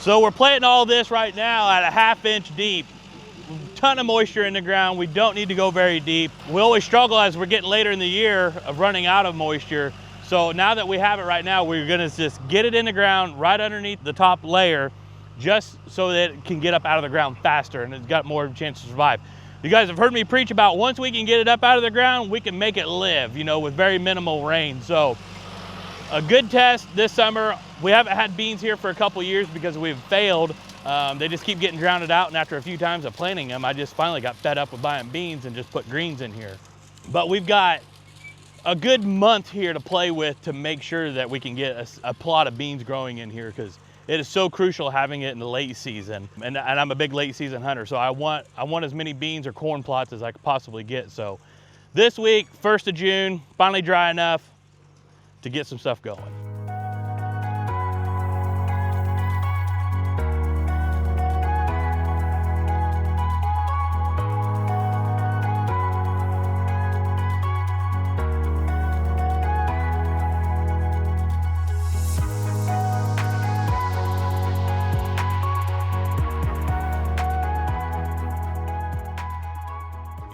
So we're planting all this right now at a 1/2 inch deep. Ton of moisture in the ground. We don't need to go very deep. We always struggle as we're getting later in the year of running out of moisture. So now that we have it right now, we're gonna just get it in the ground right underneath the top layer, just so that it can get up out of the ground faster and it's got more chance to survive. You guys have heard me preach about once we can get it up out of the ground, we can make it live, you know, with very minimal rain. So a good test this summer. We haven't had beans here for a couple years because we've failed. They just keep getting drowned out, and after a few times of planting them, I just finally got fed up with buying beans and just put greens in here. But we've got a good month here to play with to make sure that we can get a plot of beans growing in here, because it is so crucial having it in the late season. And I'm a big late season hunter, so I want as many beans or corn plots as I could possibly get. So this week, 1st of June, finally dry enough to get some stuff going.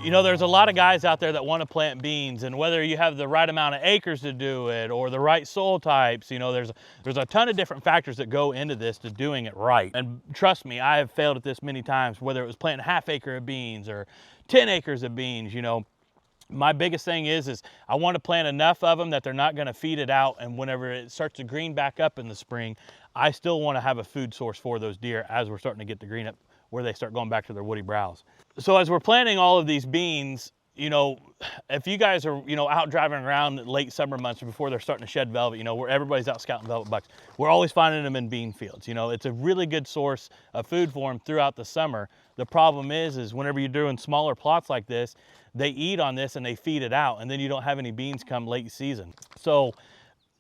You know, there's a lot of guys out there that want to plant beans, and whether you have the right amount of acres to do it or the right soil types, you know, there's a ton of different factors that go into this to doing it right. And trust me, I have failed at this many times, whether it was planting 1/2 acre of beans or 10 acres of beans. You know, my biggest thing is I want to plant enough of them that they're not going to feed it out, and whenever it starts to green back up in the spring, I still want to have a food source for those deer as we're starting to get the green up, where they start going back to their woody browse. So as we're planting all of these beans, you know, if you guys are, you know, out driving around in late summer months before they're starting to shed velvet, you know, where everybody's out scouting velvet bucks, we're always finding them in bean fields. You know, it's a really good source of food for them throughout the summer. The problem is whenever you're doing smaller plots like this, they eat on this and they feed it out, and then you don't have any beans come late season. So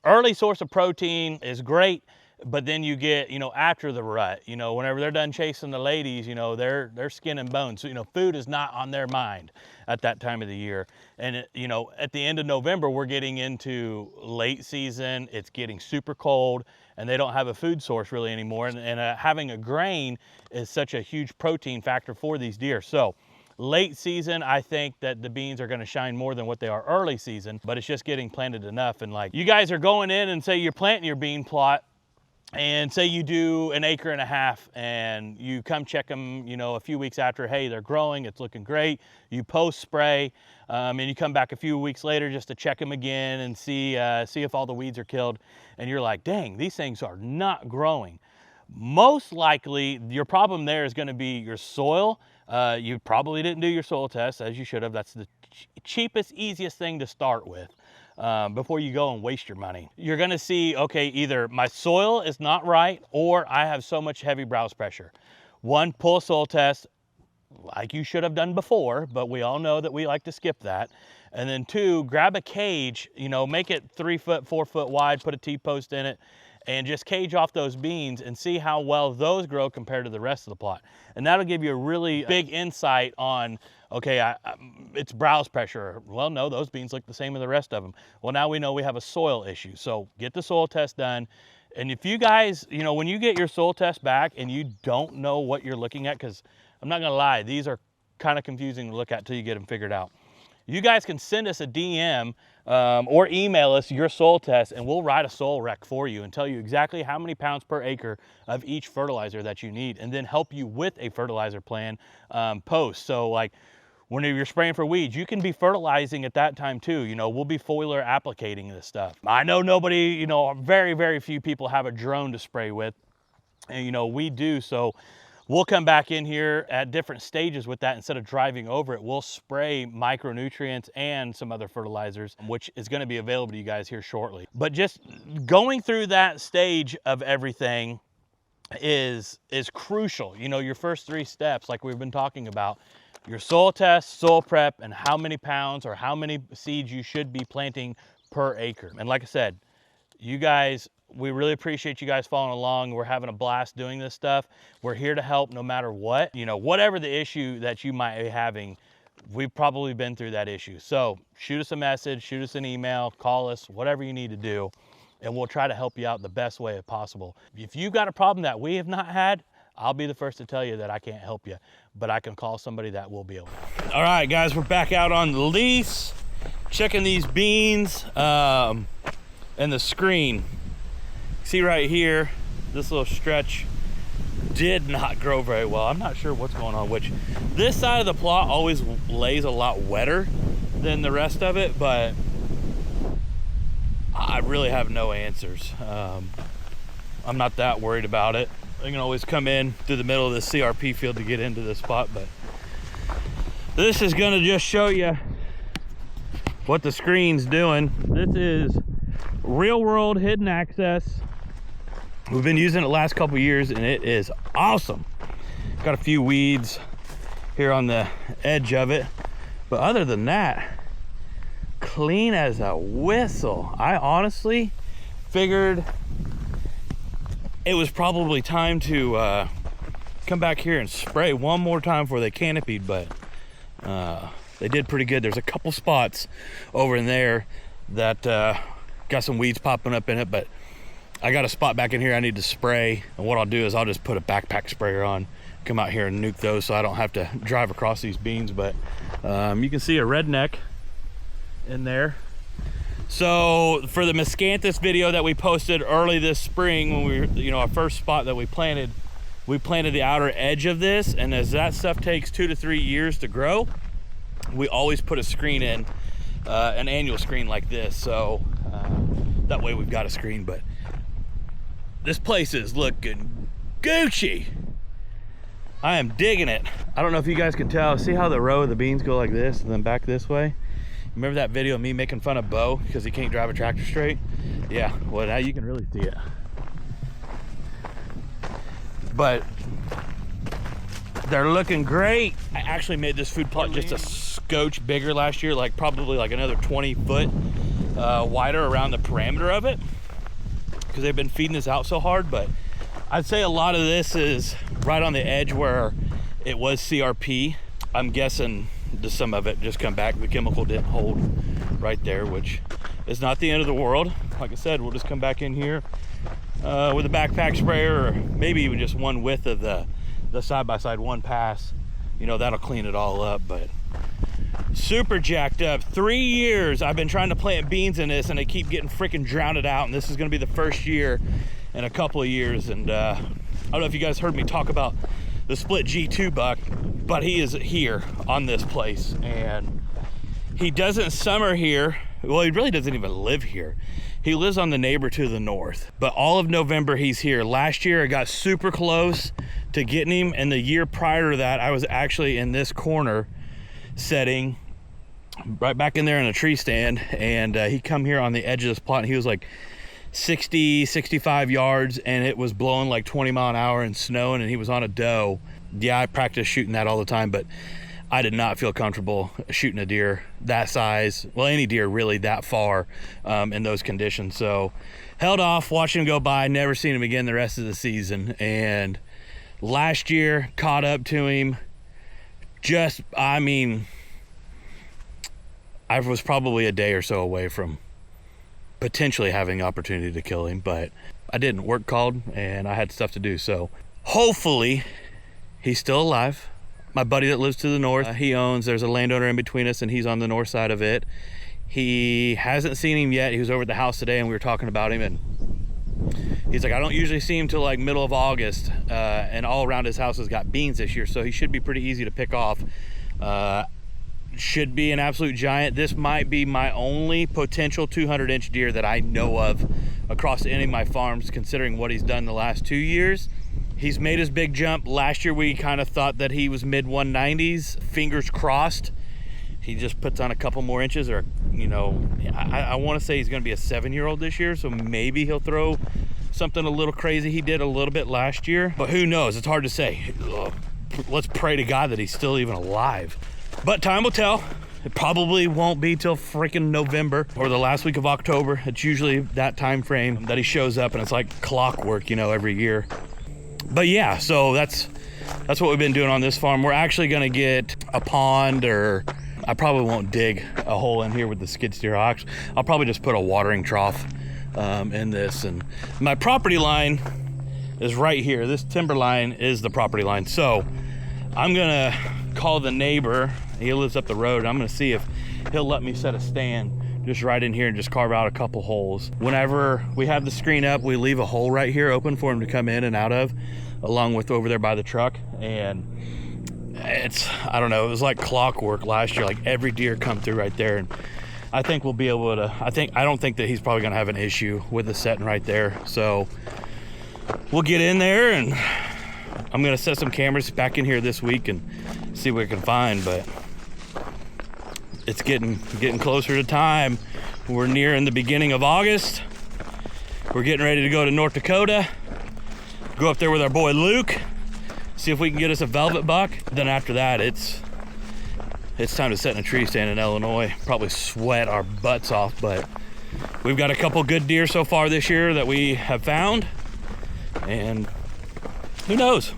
early source of protein is great, but then you get, you know, after the rut, you know, whenever they're done chasing the ladies, you know, they're skin and bones. So, you know, food is not on their mind at that time of the year. And, you know, at the end of November, we're getting into late season. It's getting super cold, and they don't have a food source really anymore. And having a grain is such a huge protein factor for these deer. So late season, I think that the beans are gonna shine more than what they are early season, but it's just getting planted enough. And like, you guys are going in and say you're planting your bean plot, and say you do 1.5 acres and you come check them, you know, a few weeks after, hey, they're growing, it's looking great. You post spray, and you come back a few weeks later just to check them again and see if all the weeds are killed. And you're like, dang, these things are not growing. Most likely, your problem there is gonna be your soil. You probably didn't do your soil test, as you should have. That's the cheapest, easiest thing to start with. Before you go and waste your money. You're gonna see, okay, either my soil is not right or I have so much heavy browse pressure. One, pull a soil test like you should have done before, but we all know that we like to skip that. And then 2, grab a cage, you know, make it 3 foot, 4 foot wide, put a T-post in it, and just cage off those beans and see how well those grow compared to the rest of the plot. And that'll give you a really big insight on, okay, it's browse pressure. Well, no, those beans look the same as the rest of them. Well, now we know we have a soil issue. So get the soil test done. And if you guys, you know, when you get your soil test back and you don't know what you're looking at, because I'm not gonna lie, these are kind of confusing to look at till you get them figured out. You guys can send us a DM or email us your soil test, and we'll write a soil rec for you and tell you exactly how many pounds per acre of each fertilizer that you need, and then help you with a fertilizer plan post. So like, whenever you're spraying for weeds, you can be fertilizing at that time too. You know, we'll be foliar applicating this stuff. I know nobody, you know, very, very few people have a drone to spray with, and you know, we do. So we'll come back in here at different stages with that. Instead of driving over it, we'll spray micronutrients and some other fertilizers, which is going to be available to you guys here shortly. But just going through that stage of everything is crucial. You know, your first 3 steps, like we've been talking about, your soil test, soil prep, and how many pounds or how many seeds you should be planting per acre. And like I said, you guys, we really appreciate you guys following along. We're having a blast doing this stuff. We're here to help no matter what. You know, whatever the issue that you might be having, we've probably been through that issue. So shoot us a message, shoot us an email, call us, whatever you need to do. and we'll try to help you out the best way possible. If you've got a problem that we have not had, I'll be the first to tell you that I can't help you, but I can call somebody that will be able to. All right, guys, we're back out on the lease, checking these beans and the screen. See right here, this little stretch did not grow very well. I'm not sure what's going on, which this side of the plot always lays a lot wetter than the rest of it, but I really have no answers. I'm not that worried about it. I can always come in through the middle of the CRP field to get into this spot, but this is gonna just show you what the screen's doing. This is real world hidden access. We've been using it the last couple years and it is awesome. Got a few weeds here on the edge of it, but other than that, clean as a whistle. I honestly figured it was probably time to come back here and spray one more time before they canopied, but they did pretty good. There's a couple spots over in there that got some weeds popping up in it, but I got a spot back in here I need to spray, and what I'll do is I'll just put a backpack sprayer on, come out here and nuke those so I don't have to drive across these beans. But you can see a redneck in there. So for the miscanthus video that we posted early this spring, when we were, you know, our first spot that we planted the outer edge of this, and as that stuff takes 2 to 3 years to grow, we always put a screen in, an annual screen like this, so that way we've got a screen. But this place is looking Gucci. I am digging it. I don't know if you guys can tell. See how the row of the beans go like this and then back this way? Remember that video of me making fun of Bo because he can't drive a tractor straight? Yeah, well, now you can really see it. But they're looking great. I actually made this food plot just a scotch bigger last year, like probably like another 20 foot wider around the parameter of it, because they've been feeding this out so hard. But I'd say a lot of this is right on the edge where it was CRP. I'm guessing some of it just come back. The chemical didn't hold right there, which is not the end of the world. Like I said, we'll just come back in here with a backpack sprayer, or maybe even just one width of the side-by-side one pass. You know, that'll clean it all up. But super jacked up. 3 years I've been trying to plant beans in this, and they keep getting freaking drowned out, and this is going to be the first year in a couple of years. And I don't know if you guys heard me talk about the split G2 buck, but he is here on this place, and he doesn't summer here. Well, he really doesn't even live here. He lives on the neighbor to the north, but all of November he's here. Last year I got super close to getting him, and the year prior to that I was actually in this corner setting right back in there in a tree stand, and he come here on the edge of this plot, and he was like 65 yards, and it was blowing like 20 mile an hour and snowing, and he was on a doe. Yeah, I practice shooting that all the time, but I did not feel comfortable shooting a deer that size, well, any deer really that far in those conditions. So held off, watched him go by, never seen him again the rest of the season. And last year caught up to him. Just, I mean, I was probably a day or so away from potentially having the opportunity to kill him, but I didn't. Work called and I had stuff to do. So hopefully he's still alive. My buddy that lives to the north, there's a landowner in between us, and he's on the north side of it. He hasn't seen him yet. He was over at the house today and we were talking about him, and he's like, I don't usually see him till like middle of August, and all around his house has got beans this year, so he should be pretty easy to pick off. Should be an absolute giant. This might be my only potential 200-inch deer that I know of across any of my farms, considering what he's done the last 2 years. He's made his big jump. Last year we kind of thought that he was mid 190s. Fingers crossed he just puts on a couple more inches, or, you know, I want to say he's going to be a 7-year-old this year, so maybe he'll throw something a little crazy. He did a little bit last year, but who knows? It's hard to say. Let's pray to God that he's still even alive. But time will tell. It probably won't be till freaking November or the last week of October. It's usually that time frame that he shows up, and it's like clockwork, you know, every year. But yeah, so that's what we've been doing on this farm. We're actually gonna get a pond, or I probably won't dig a hole in here with the skid steer. I'll probably just put a watering trough in this. And my property line is right here. This timber line is the property line. So I'm gonna call the neighbor. He lives up the road. I'm gonna see if he'll let me set a stand just right in here and just carve out a couple holes. Whenever we have the screen up, we leave a hole right here open for him to come in and out of, along with over there by the truck. And it's, I don't know, it was like clockwork last year. Like every deer come through right there. And I think we'll be able to, I don't think that he's probably gonna have an issue with the setting right there. So we'll get in there, and I'm gonna set some cameras back in here this week and see what we can find. But it's getting closer to time. We're nearing the beginning of August. We're getting ready to go to North Dakota, go up there with our boy Luke, see if we can get us a velvet buck. Then after that, it's time to set in a tree stand in Illinois. Probably sweat our butts off, but we've got a couple good deer so far this year that we have found, and who knows?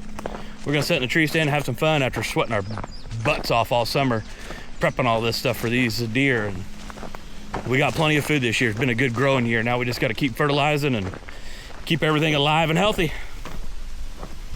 We're gonna sit in a tree stand and have some fun after sweating our butts off all summer, prepping all this stuff for these deer. And we got plenty of food this year. It's been a good growing year. Now we just got to keep fertilizing and keep everything alive and healthy.